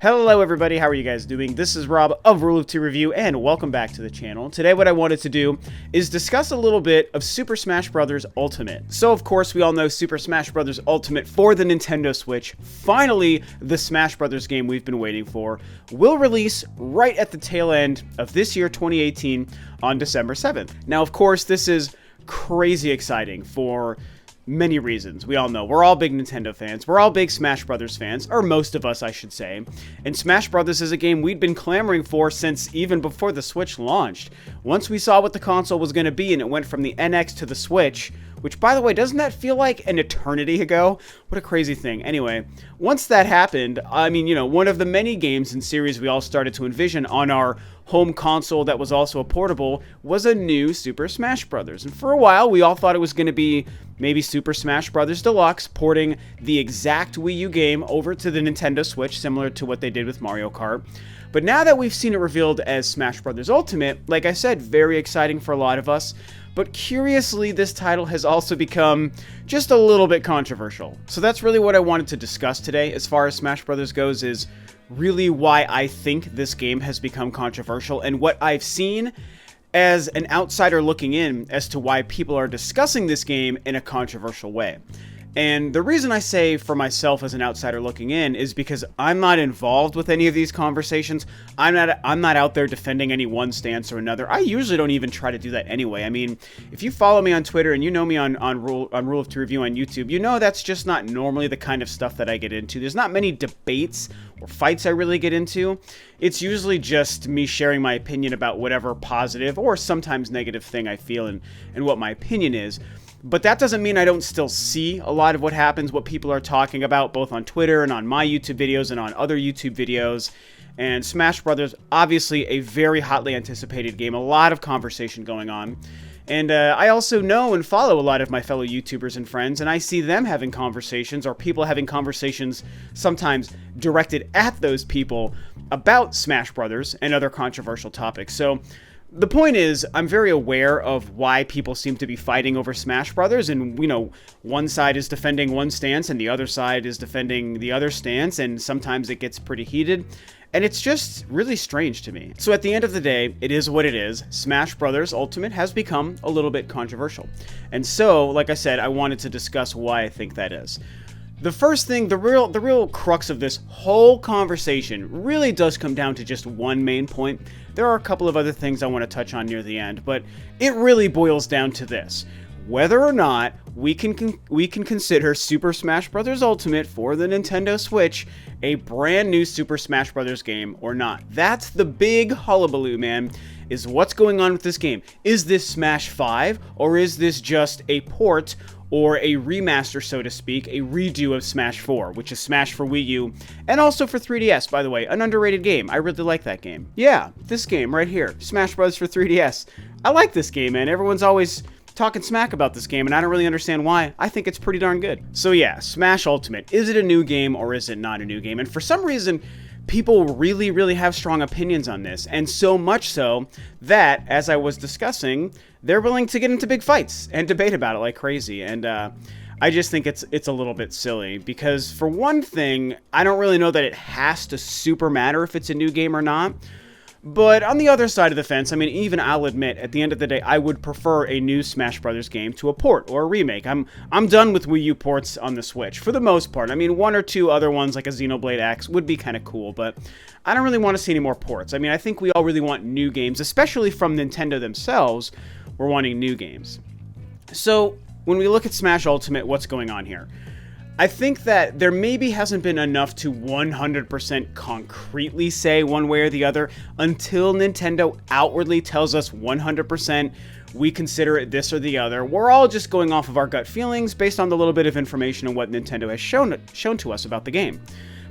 Hello everybody, how are you guys doing? This is Rob of Ro2R Review, and welcome back to the channel. Today what I wanted to do is discuss a little bit of Super Smash Bros. Ultimate. So of course we all know Super Smash Bros. Ultimate for the Nintendo Switch, finally the Smash Bros. Game we've been waiting for, will release right at the tail end of this year 2018 on December 7th. Now of course this is crazy exciting for many reasons. We all know we're all big Nintendo fans. We're all big Smash Brothers fans, or most of us, I should say. And Smash Brothers is a game we'd been clamoring for since even before the Switch launched. Once we saw what the console was going to be and it went from the NX to the Switch, which, by the way, doesn't that feel like an eternity ago? What a crazy thing. Anyway, once that happened, I mean, one of the many games and series we all started to envision on our home console that was also a portable was a new Super Smash Bros. And for a while, we all thought it was going to be maybe Super Smash Bros. Deluxe, porting the exact Wii U game over to the Nintendo Switch, similar to what they did with Mario Kart. But now that we've seen it revealed as Smash Bros. Ultimate, like I said, very exciting for a lot of us. But curiously, this title has also become just a little bit controversial. So that's really what I wanted to discuss today as far as Smash Bros. Goes, is really why I think this game has become controversial and what I've seen as an outsider looking in as to why people are discussing this game in a controversial way. And the reason I say for myself as an outsider looking in is because I'm not involved with any of these conversations. I'm not out there defending any one stance or another. I usually don't even try to do that anyway. I mean, if you follow me on Twitter and you know me on Ro2R Review on YouTube, you know that's just not normally the kind of stuff that I get into. There's not many debates or fights I really get into. It's usually just me sharing my opinion about whatever positive or sometimes negative thing I feel and what my opinion is. But that doesn't mean I don't still see a lot of what happens, what people are talking about, both on Twitter and on my YouTube videos and on other YouTube videos. And Smash Brothers, obviously a very hotly anticipated game, a lot of conversation going on. And I also know and follow a lot of my fellow YouTubers and friends, and I see them having conversations, or people having conversations sometimes directed at those people about Smash Brothers and other controversial topics. So the point is, I'm very aware of why people seem to be fighting over Smash Brothers, and one side is defending one stance and the other side is defending the other stance, and sometimes it gets pretty heated, and it's just really strange to me. So at the end of the day, it is what it is. Smash Brothers Ultimate has become a little bit controversial. And so, like I said, I wanted to discuss why I think that is. The first thing, the real crux of this whole conversation really does come down to just one main point. There are a couple of other things I want to touch on near the end, but it really boils down to this: whether or not we can consider Super Smash Bros. Ultimate for the Nintendo Switch a brand new Super Smash Bros. Game or not. That's the big hullabaloo, man, is what's going on with this game. Is this Smash 5, or is this just a port or a remaster, so to speak, a redo of Smash 4, which is Smash for Wii U, and also for 3DS, by the way, an underrated game. I really like that game. Yeah, this game right here, Smash Bros. For 3DS. I like this game, man. Everyone's always talking smack about this game, and I don't really understand why. I think it's pretty darn good. So yeah, Smash Ultimate. Is it a new game, or is it not a new game? And for some reason, people really, really have strong opinions on this, and so much so that, as I was discussing, they're willing to get into big fights and debate about it like crazy. And I just think it's a little bit silly, because for one thing, I don't really know that it has to super matter if it's a new game or not. But on the other side of the fence, I mean, even I'll admit, at the end of the day, I would prefer a new Smash Brothers game to a port or a remake. I'm done with Wii U ports on the Switch, for the most part. I mean, one or two other ones, like a Xenoblade X, would be kind of cool, but I don't really want to see any more ports. I mean, I think we all really want new games, especially from Nintendo themselves. We're wanting new games. So, when we look at Smash Ultimate, what's going on here? I think that there maybe hasn't been enough to 100% concretely say one way or the other until Nintendo outwardly tells us 100% we consider it this or the other. We're all just going off of our gut feelings based on the little bit of information and what Nintendo has shown to us about the game.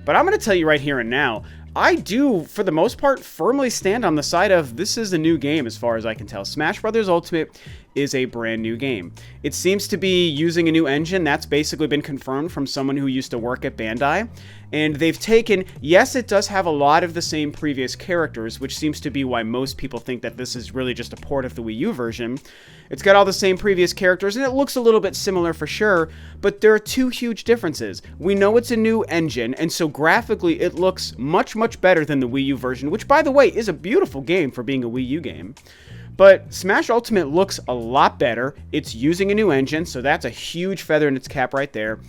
But I'm going to tell you right here and now, I do, for the most part, firmly stand on the side of this is a new game as far as I can tell. Smash Bros. Ultimate is a brand new game. It seems to be using a new engine. That's basically been confirmed from someone who used to work at Bandai. And they've taken, yes, it does have a lot of the same previous characters, which seems to be why most people think that this is really just a port of the Wii U version. It's got all the same previous characters, and it looks a little bit similar for sure, but there are two huge differences. We know it's a new engine, and so graphically it looks much, much better than the Wii U version, which, by the way, is a beautiful game for being a Wii U game. But Smash Ultimate looks a lot better. It's using a new engine, so that's a huge feather in its cap right there.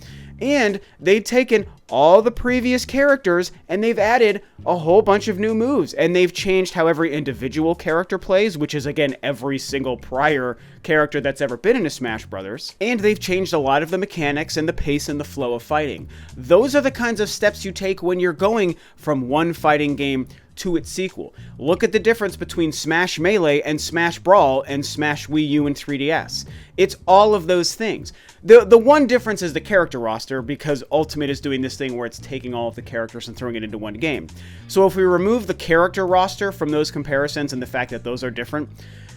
And they've taken all the previous characters and they've added a whole bunch of new moves. And they've changed how every individual character plays, which is, again, every single prior character that's ever been in a Smash Brothers. And they've changed a lot of the mechanics and the pace and the flow of fighting. Those are the kinds of steps you take when you're going from one fighting game to its sequel. Look at the difference between Smash Melee and Smash Brawl and Smash Wii U and 3DS. It's all of those things. The one difference is the character roster, because Ultimate is doing this thing where it's taking all of the characters and throwing it into one game. So if we remove the character roster from those comparisons and the fact that those are different,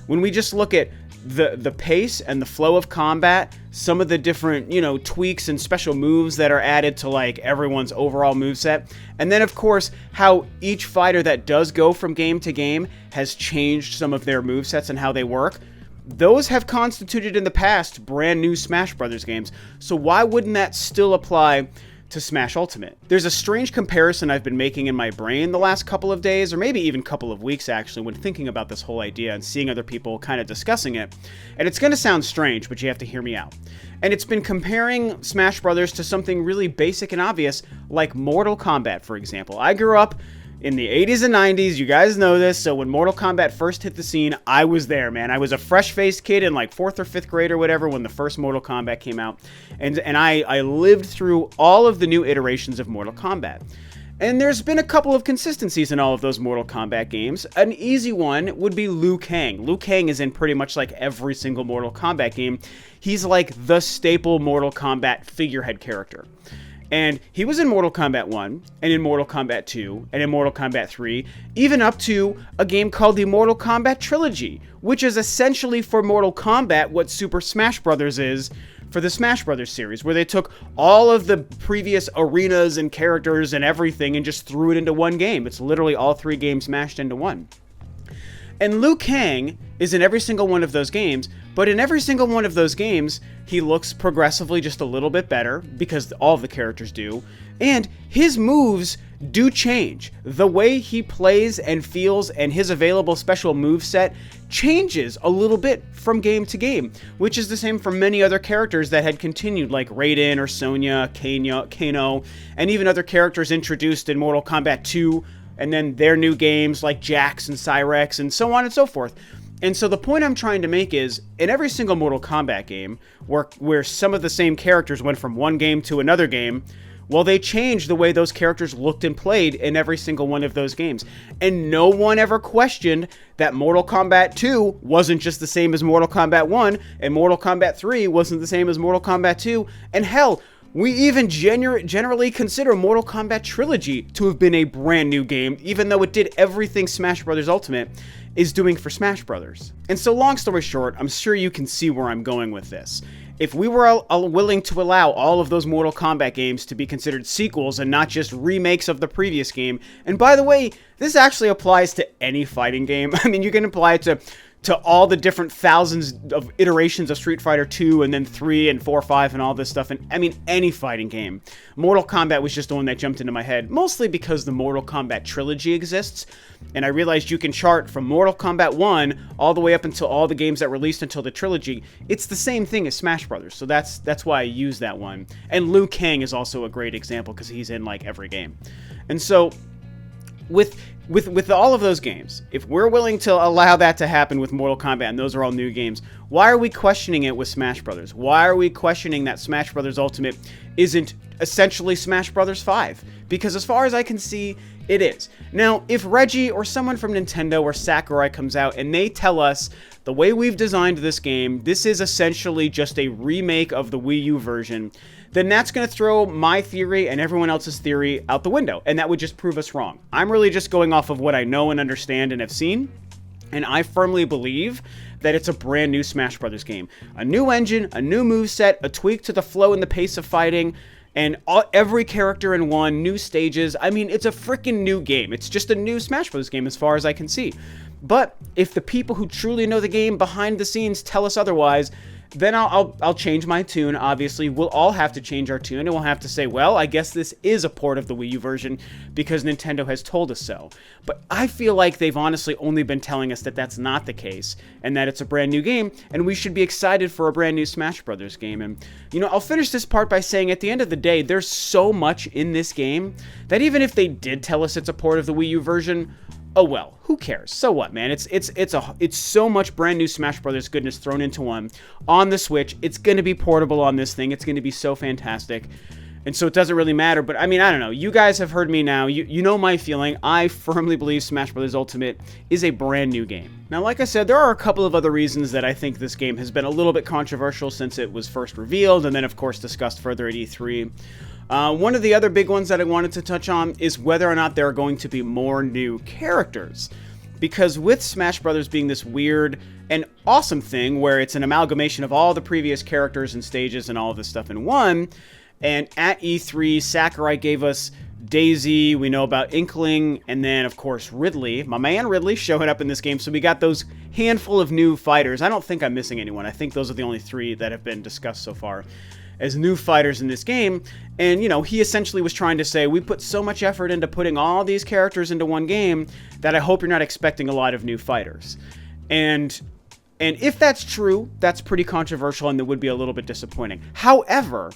when we just look at the pace and the flow of combat, some of the different, tweaks and special moves that are added to like everyone's overall moveset, and then of course how each fighter that does go from game to game has changed some of their movesets and how they work, those have constituted in the past brand new Smash Brothers games. So why wouldn't that still apply to Smash Ultimate? There's a strange comparison I've been making in my brain the last couple of days, or maybe even couple of weeks actually, when thinking about this whole idea and seeing other people kind of discussing it. And it's going to sound strange, but you have to hear me out. And it's been comparing Smash Brothers to something really basic and obvious, like Mortal Kombat, for example. I grew up in the 80s and 90s, you guys know this, so when Mortal Kombat first hit the scene, I was there, man. I was a fresh-faced kid in like 4th or 5th grade or whatever when the first Mortal Kombat came out, and I lived through all of the new iterations of Mortal Kombat. And there's been a couple of consistencies in all of those Mortal Kombat games. An easy one would be Liu Kang. Liu Kang is in pretty much like every single Mortal Kombat game. He's like the staple Mortal Kombat figurehead character. And he was in Mortal Kombat 1, and in Mortal Kombat 2, and in Mortal Kombat 3, even up to a game called the Mortal Kombat Trilogy, which is essentially for Mortal Kombat what Super Smash Bros. Is for the Smash Bros. Series, where they took all of the previous arenas and characters and everything and just threw it into one game. It's literally all 3 games mashed into one. And Liu Kang is in every single one of those games, but in every single one of those games, he looks progressively just a little bit better, because all of the characters do, and his moves do change. The way he plays and feels and his available special moveset changes a little bit from game to game, which is the same for many other characters that had continued, like Raiden or Sonya, Kano, and even other characters introduced in Mortal Kombat 2, and then their new games like Jax and Cyrex and so on and so forth. And so the point I'm trying to make is, in every single Mortal Kombat game, where some of the same characters went from one game to another game, well, they changed the way those characters looked and played in every single one of those games. And no one ever questioned that Mortal Kombat 2 wasn't just the same as Mortal Kombat 1, and Mortal Kombat 3 wasn't the same as Mortal Kombat 2, and hell, we even generally consider Mortal Kombat Trilogy to have been a brand new game, even though it did everything Smash Bros. Ultimate is doing for Smash Bros. And so, long story short, I'm sure you can see where I'm going with this. If we were willing to allow all of those Mortal Kombat games to be considered sequels and not just remakes of the previous game, and by the way, this actually applies to any fighting game. I mean, you can apply it to all the different thousands of iterations of Street Fighter 2 and then 3 and 4, 5 and all this stuff. And I mean, any fighting game. Mortal Kombat was just the one that jumped into my head, mostly because the Mortal Kombat Trilogy exists. And I realized you can chart from Mortal Kombat 1 all the way up until all the games that released until the Trilogy. It's the same thing as Smash Brothers, so that's why I use that one. And Liu Kang is also a great example because he's in like every game. And so with all of those games, if we're willing to allow that to happen with Mortal Kombat, and those are all new games, why are we questioning it with Smash Brothers? Why are we questioning that Smash Brothers Ultimate isn't essentially Smash Brothers 5? Because as far as I can see, it is. Now, if Reggie or someone from Nintendo or Sakurai comes out and they tell us, the way we've designed this game, this is essentially just a remake of the Wii U version, then that's going to throw my theory and everyone else's theory out the window, and that would just prove us wrong. I'm really just going off of what I know and understand and have seen, and I firmly believe that it's a brand new Smash Brothers game. A new engine, a new moveset, a tweak to the flow and the pace of fighting, and every character in one, new stages. I mean, it's a freaking new game. It's just a new Smash Bros. Game as far as I can see. But if the people who truly know the game behind the scenes tell us otherwise, then I'll change my tune. Obviously, we'll all have to change our tune, and we'll have to say, well, I guess this is a port of the Wii U version because Nintendo has told us so. But I feel like they've honestly only been telling us that that's not the case, and that it's a brand new game, and we should be excited for a brand new Smash Brothers game. And, you know, I'll finish this part by saying at the end of the day, there's so much in this game that even if they did tell us it's a port of the Wii U version, oh well, who cares? So what, man? It's so much brand new Smash Brothers goodness thrown into one on the Switch. It's going to be portable on this thing. It's going to be so fantastic. And so it doesn't really matter. But I mean, I don't know. You guys have heard me now. You know my feeling. I firmly believe Smash Brothers Ultimate is a brand new game. Now, like I said, there are a couple of other reasons that I think this game has been a little bit controversial since it was first revealed and then, of course, discussed further at E3. One of the other big ones that I wanted to touch on is whether or not there are going to be more new characters. Because with Smash Brothers being this weird and awesome thing where it's an amalgamation of all the previous characters and stages and all of this stuff in one, and at E3, Sakurai gave us Daisy, we know about Inkling, and then, of course, Ridley. My man Ridley showing up in this game, so we got those handful of new fighters. I don't think I'm missing anyone. I think those are the only three that have been discussed so far as new fighters in this game. And, you know, he essentially was trying to say, we put so much effort into putting all these characters into one game that I hope you're not expecting a lot of new fighters. And if that's true, that's pretty controversial and that would be a little bit disappointing. However,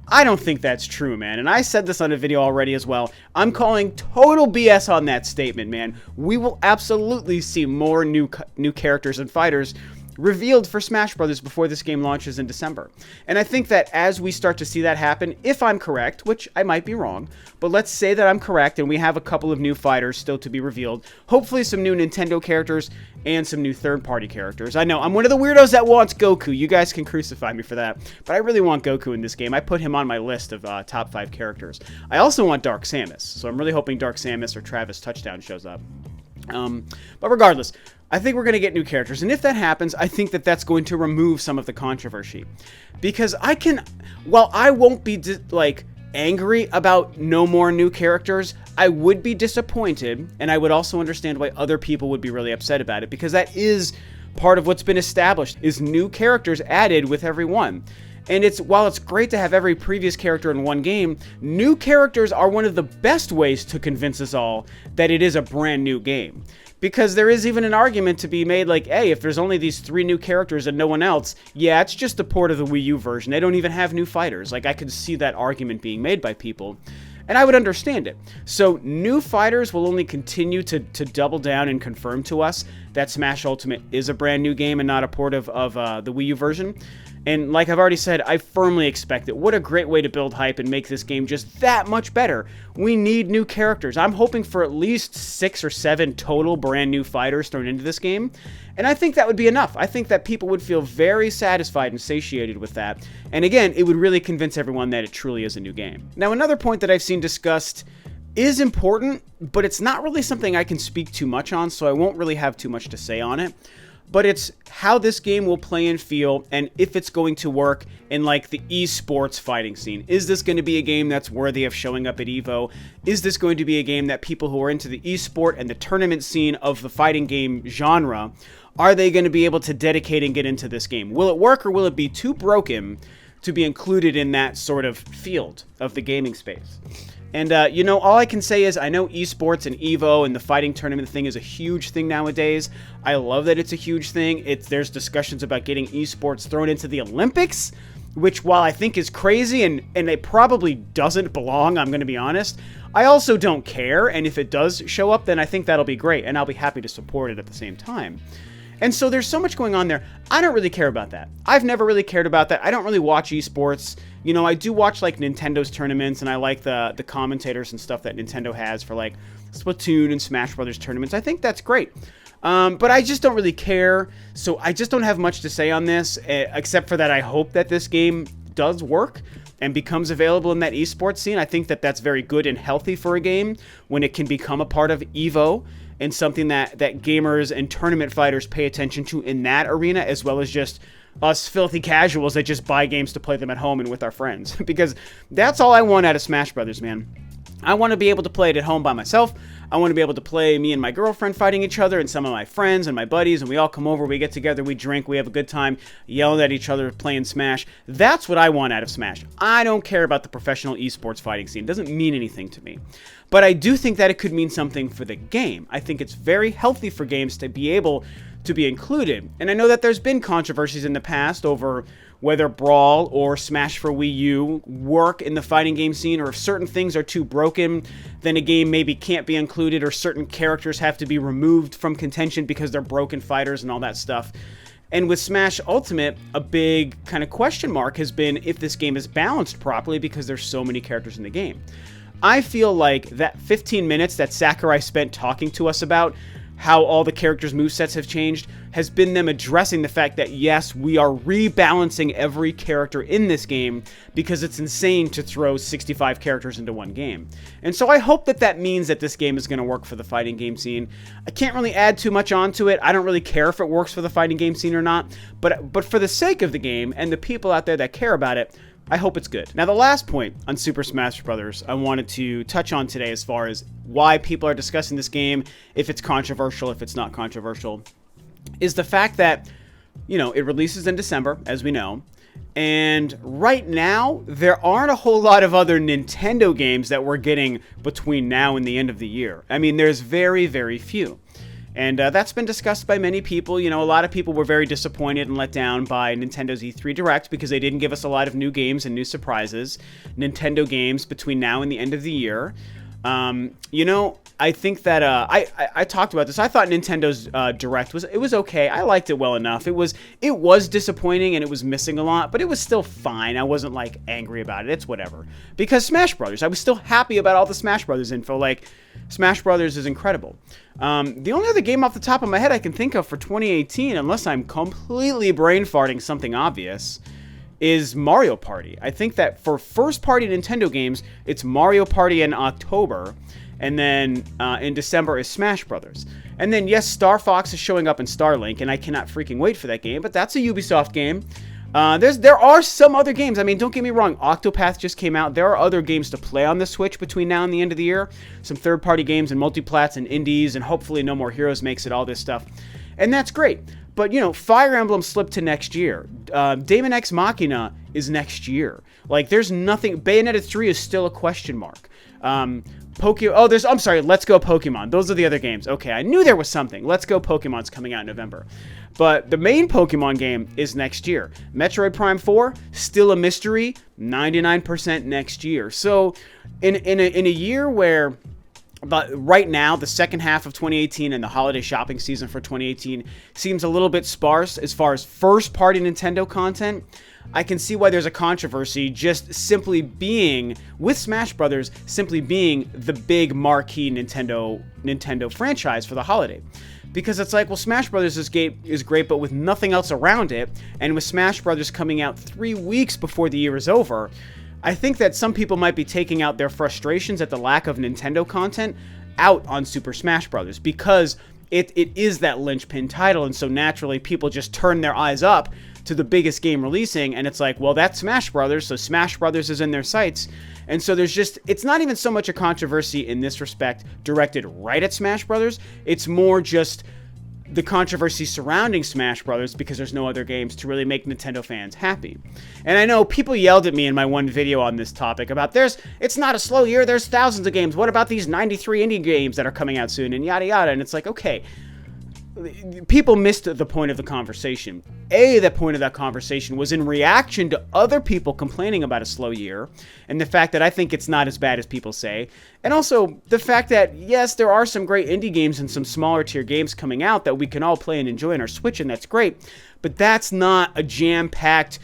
I don't think that's true, man. And I said this on a video already as well. I'm calling total BS on that statement, man. We will absolutely see more new characters and fighters revealed for Smash Brothers before this game launches in December. And I think that as we start to see that happen, if I'm correct, which I might be wrong, but let's say that I'm correct and we have a couple of new fighters still to be revealed, hopefully some new Nintendo characters and some new third-party characters. I know, I'm one of the weirdos that wants Goku. You guys can crucify me for that, but I really want Goku in this game. I put him on my list of top 5 characters. I also want Dark Samus, so I'm really hoping Dark Samus or Travis Touchdown shows up. But regardless, I think we're going to get new characters, and if that happens, I think that that's going to remove some of the controversy. Because while I won't be, angry about no more new characters, I would be disappointed, and I would also understand why other people would be really upset about it, because that is part of what's been established, is new characters added with every one. And while it's great to have every previous character in one game, new characters are one of the best ways to convince us all that it is a brand new game. Because there is even an argument to be made like, hey, if there's only these 3 new characters and no one else, yeah, it's just a port of the Wii U version. They don't even have new fighters. Like, I could see that argument being made by people, and I would understand it. So new fighters will only continue to double down and confirm to us that Smash Ultimate is a brand new game and not a port of the Wii U version. And like I've already said, I firmly expect it. What a great way to build hype and make this game just that much better. We need new characters. I'm hoping for at least 6 or 7 total brand new fighters thrown into this game. And I think that would be enough. I think that people would feel very satisfied and satiated with that. And again, it would really convince everyone that it truly is a new game. Now, another point that I've seen discussed is important, but it's not really something I can speak too much on, so I won't really have too much to say on it. But it's how this game will play and feel, and if it's going to work in, like, the esports fighting scene. Is this going to be a game that's worthy of showing up at EVO? Is this going to be a game that people who are into the esport and the tournament scene of the fighting game genre, are they going to be able to dedicate and get into this game? Will it work, or will it be too broken to be included in that sort of field of the gaming space? And, you know, all I can say is I know esports and EVO and the fighting tournament thing is a huge thing nowadays. I love that it's a huge thing. There's discussions about getting esports thrown into the Olympics, which, while I think is crazy and it probably doesn't belong, I'm going to be honest, I also don't care. And if it does show up, then I think that'll be great, and I'll be happy to support it at the same time. And so there's so much going on there. I don't really care about that. I've never really cared about that. I don't really watch esports. You know, I do watch, like, Nintendo's tournaments, and I like the commentators and stuff that Nintendo has for, like, Splatoon and Smash Brothers tournaments. I think that's great. But I just don't really care, so I just don't have much to say on this, except for that I hope that this game does work. and becomes available in that esports scene, I think that that's very good and healthy for a game when it can become a part of Evo and something that gamers and tournament fighters pay attention to in that arena, as well as just us filthy casuals that just buy games to play them at home and with our friends. Because that's all I want out of Smash Brothers, man. I want to be able to play it at home by myself. I want to be able to play me and my girlfriend fighting each other and some of my friends and my buddies, and we all come over, we get together, we drink, we have a good time, yelling at each other, playing Smash. That's what I want out of Smash. I don't care about the professional esports fighting scene. It doesn't mean anything to me. But I do think that it could mean something for the game. I think it's very healthy for games to be able to be included. And I know that there's been controversies in the past over whether Brawl or Smash for Wii U work in the fighting game scene, or if certain things are too broken, then a game maybe can't be included, or certain characters have to be removed from contention because they're broken fighters and all that stuff. And with Smash Ultimate, a big kind of question mark has been if this game is balanced properly because there's so many characters in the game. I feel like that 15 minutes that Sakurai spent talking to us about how all the characters' movesets have changed has been them addressing the fact that, yes, we are rebalancing every character in this game because it's insane to throw 65 characters into one game. And so I hope that that means that this game is going to work for the fighting game scene. I can't really add too much onto it. I don't really care if it works for the fighting game scene or not, but for the sake of the game and the people out there that care about it, I hope it's good. Now, the last point on Super Smash Bros. I wanted to touch on today as far as why people are discussing this game, if it's controversial, if it's not controversial, is the fact that, you know, it releases in December, as we know, and right now, there aren't a whole lot of other Nintendo games that we're getting between now and the end of the year. I mean, there's very, very few. And that's been discussed by many people. You know, a lot of people were very disappointed and let down by Nintendo's E3 Direct because they didn't give us a lot of new games and new surprises. Nintendo games between now and the end of the year. You know, I think that I talked about this. I thought Nintendo's Direct was okay. I liked it well enough. It was disappointing and it was missing a lot, but it was still fine. I wasn't like angry about it. It's whatever. Because Smash Brothers, I was still happy about all the Smash Brothers info. Like, Smash Brothers is incredible. The only other game off the top of my head I can think of for 2018, unless I'm completely brain farting something obvious, is Mario Party. I think that for first-party Nintendo games, it's Mario Party in October, and then in December is Smash Brothers. And then, yes, Star Fox is showing up in Starlink, and I cannot freaking wait for that game, but that's a Ubisoft game. There are some other games. I mean, don't get me wrong, Octopath just came out. There are other games to play on the Switch between now and the end of the year. Some third-party games and multiplats and indies, and hopefully No More Heroes makes it, all this stuff. And that's great. But, you know, Fire Emblem slipped to next year. Daemon X Machina is next year. Like, there's nothing. Bayonetta 3 is still a question mark. I'm sorry, Let's Go Pokemon. Those are the other games. Okay, I knew there was something. Let's Go Pokemon's coming out in November. But the main Pokemon game is next year. Metroid Prime 4, still a mystery, 99% next year. So, in a year where... But right now, the second half of 2018 and the holiday shopping season for 2018 seems a little bit sparse as far as first-party Nintendo content. I can see why there's a controversy just simply being, with Smash Brothers, simply being the big marquee Nintendo franchise for the holiday. Because it's like, well, Smash Brothers is great, but with nothing else around it, and with Smash Brothers coming out 3 weeks before the year is over, I think that some people might be taking out their frustrations at the lack of Nintendo content out on Super Smash Bros. Because it is that linchpin title, and so naturally people just turn their eyes up to the biggest game releasing, and it's like, well, that's Smash Brothers, so Smash Brothers is in their sights. And so it's not even so much a controversy in this respect directed right at Smash Brothers, it's more just the controversy surrounding Smash Brothers because there's no other games to really make Nintendo fans happy. And I know people yelled at me in my one video on this topic about it's not a slow year, there's thousands of games. What about these 93 indie games that are coming out soon and yada yada? And it's like, okay, people missed the point of the conversation. The point of that conversation was in reaction to other people complaining about a slow year, and the fact that I think it's not as bad as people say, and also the fact that, yes, there are some great indie games and some smaller tier games coming out that we can all play and enjoy on our Switch, and that's great, but that's not a jam-packed,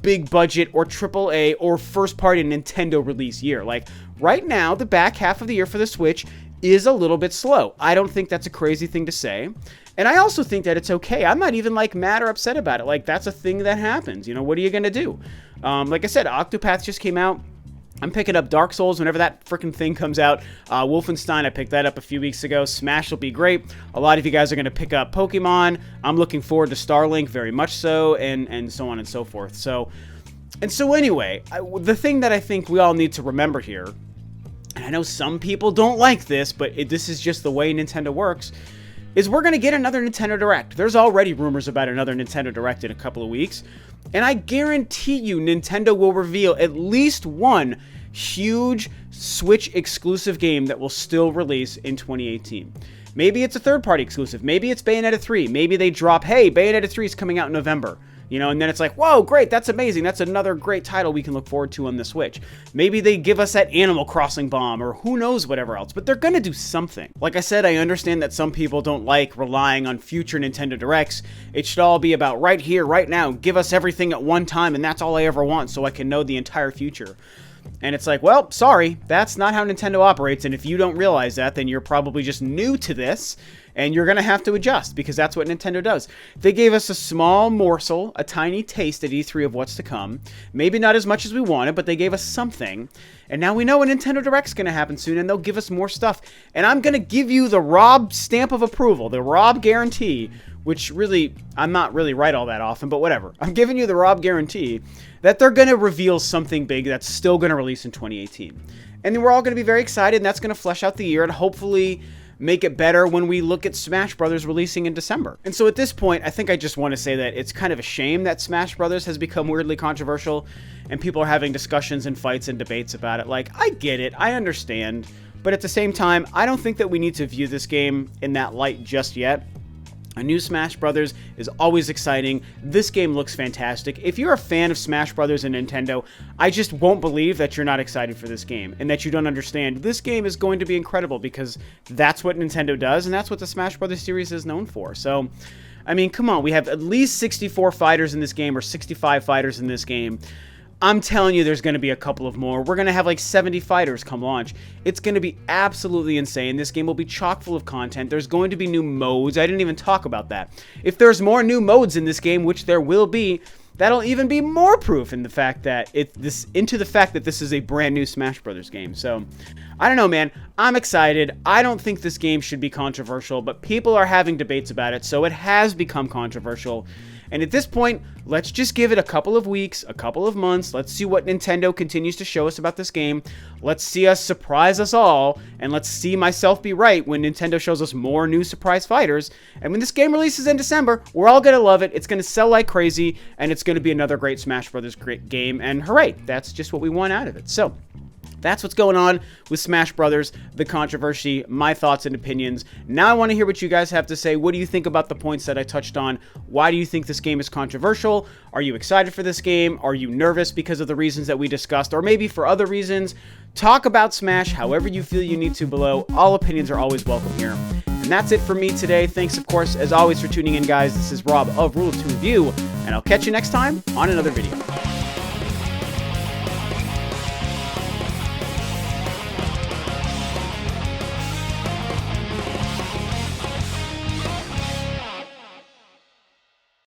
big budget, or AAA, or first-party Nintendo release year. Like, right now, the back half of the year for the Switch is a little bit slow. I don't think that's a crazy thing to say. And I also think that it's okay. I'm not even like mad or upset about it. Like, that's a thing that happens. You know, what are you going to do? Like I said, Octopath just came out. I'm picking up Dark Souls whenever that freaking thing comes out. Wolfenstein, I picked that up a few weeks ago. Smash will be great. A lot of you guys are going to pick up Pokemon. I'm looking forward to Starlink very much so, and so on and so forth. So anyway, the thing that I think we all need to remember here, and I know some people don't like this, but this is just the way Nintendo works, is we're going to get another Nintendo Direct. There's already rumors about another Nintendo Direct in a couple of weeks, and I guarantee you Nintendo will reveal at least one huge Switch exclusive game that will still release in 2018. Maybe it's a third-party exclusive. Maybe it's Bayonetta 3. Maybe they drop, hey, Bayonetta 3 is coming out in November. You know, and then it's like, whoa, great, that's amazing. That's another great title we can look forward to on the Switch. Maybe they give us that Animal Crossing bomb, or who knows whatever else, but they're gonna do something. Like I said, I understand that some people don't like relying on future Nintendo Directs. It should all be about right here, right now. Give us everything at one time, and that's all I ever want, so I can know the entire future. And it's like, well, sorry, that's not how Nintendo operates, and if you don't realize that, then you're probably just new to this, and you're going to have to adjust, because that's what Nintendo does. They gave us a small morsel, a tiny taste at E3 of what's to come. Maybe not as much as we wanted, but they gave us something. And now we know a Nintendo Direct's going to happen soon, and they'll give us more stuff. And I'm going to give you the Rob stamp of approval, the Rob guarantee, which really, I'm not really right all that often, but whatever. I'm giving you the Rob guarantee that they're going to reveal something big that's still going to release in 2018. And then we're all going to be very excited, and that's going to flesh out the year and hopefully make it better when we look at Smash Brothers releasing in December. And so at this point, I think I just want to say that it's kind of a shame that Smash Brothers has become weirdly controversial and people are having discussions and fights and debates about it. Like, I get it, I understand, but at the same time, I don't think that we need to view this game in that light just yet. A new Smash Brothers is always exciting. This game looks fantastic. If you're a fan of Smash Brothers and Nintendo, I just won't believe that you're not excited for this game and that you don't understand this game is going to be incredible, because that's what Nintendo does and that's what the Smash Brothers series is known for. So, I mean, come on, we have at least 64 fighters in this game, or 65 fighters in this game. I'm telling you, there's going to be a couple of more. We're going to have like 70 fighters come launch. It's going to be absolutely insane. This game will be chock full of content. There's going to be new modes. I didn't even talk about that. If there's more new modes in this game, which there will be, that'll even be more proof in the fact that this is a brand new Smash Brothers game. So, I don't know, man. I'm excited. I don't think this game should be controversial, but people are having debates about it, so it has become controversial. And at this point, let's just give it a couple of weeks, a couple of months. Let's see what Nintendo continues to show us about this game. Let's see us surprise us all, and let's see myself be right when Nintendo shows us more new surprise fighters. And when this game releases in December, we're all going to love it. It's going to sell like crazy, and it's going to be another great Smash Brothers great game. And hooray, that's just what we want out of it. So, that's what's going on with Smash Brothers, the controversy, my thoughts and opinions. Now I want to hear what you guys have to say. What do you think about the points that I touched on? Why do you think this game is controversial? Are you excited for this game? Are you nervous because of the reasons that we discussed, or maybe for other reasons? Talk about Smash however you feel you need to below. All opinions are always welcome here. And that's it for me today. Thanks, of course, as always, for tuning in, guys. This is Rob of Ro2R Review, and I'll catch you next time on another video.